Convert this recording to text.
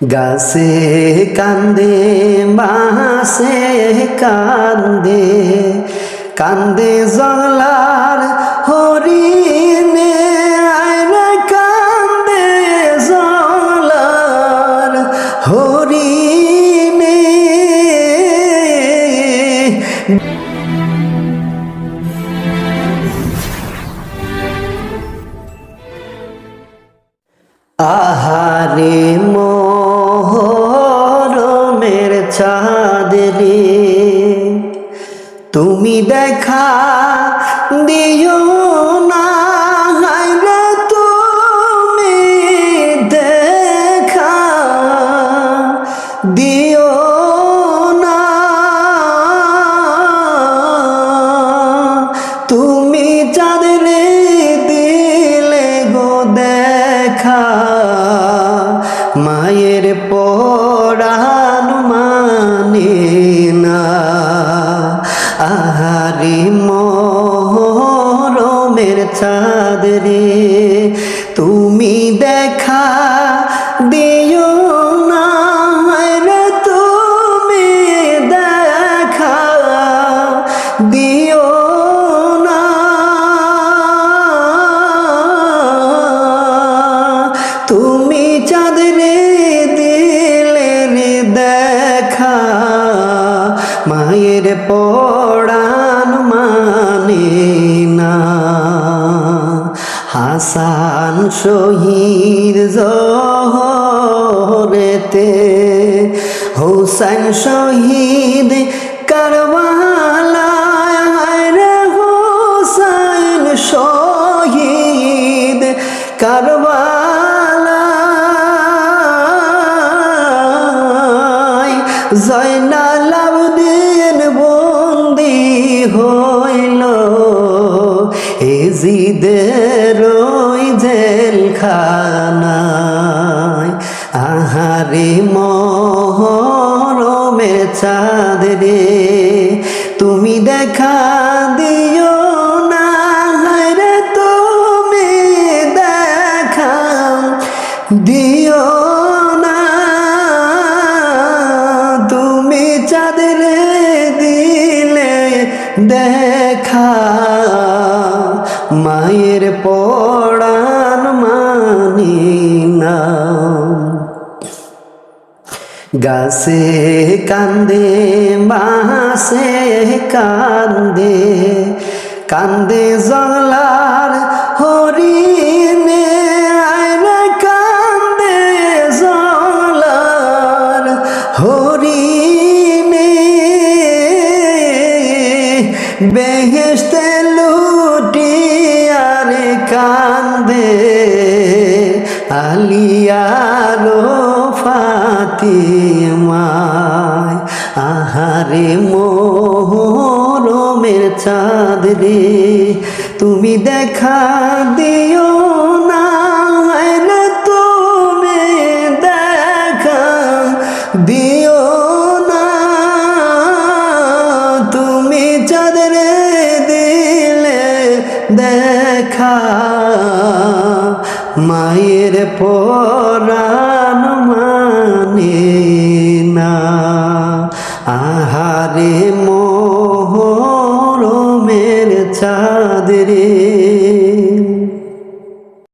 গাছে কান্দে বাঁশে কান্দে কান্দে জংলার হরিণে আয়রা কান্দে জংলার হরিণে। আহারে মহরমের চাঁদ রে, তুমি দেখা দিও না, হায়রে তুমি দেখা দিও না, তুমি চাঁদ রে দিলে গো দেখা, মায়ের পরাণ মানে না। আহারে মহরমের চাঁদ রে, তুমি দেখা দিও না, রে তুমি দেখা দিও না, তুমি চাঁদ রে দিলে রে দেখা, মায়ের পরাণ মানে না। হাসান শহীদ জোহরেতে, হোসেন শহীদ কারবালায়, হায়রে হোসেন শহীদ কারবালায়, জয়নাল আবেদিন বন্দি হইল এজিদের ওই জেলখানায়। আহারে মহরমের চাঁদ রে, তুমি দেখা দিও না, হায়রে তুমি দেখা দিও না, তুমি চাঁদ রে দিলে দেখা, মায়ের পরাণ মানে না। গাছে কান্দে বাঁশে কান্দে কান্দে জংলার হরিণে আয়রা কান্দে জংলার হরিণে। বেহেশতে লুটিয়ারে কান্দে আলিয়ার ফাতিমায়। আহারে মহরমের চাঁদ রে, তুমি দেখা দিও না, রে তুমি দেখা দিও না, তুমি চাঁদ রে দিলে দেখা, মায়ের পরাণ মানে না। আহারে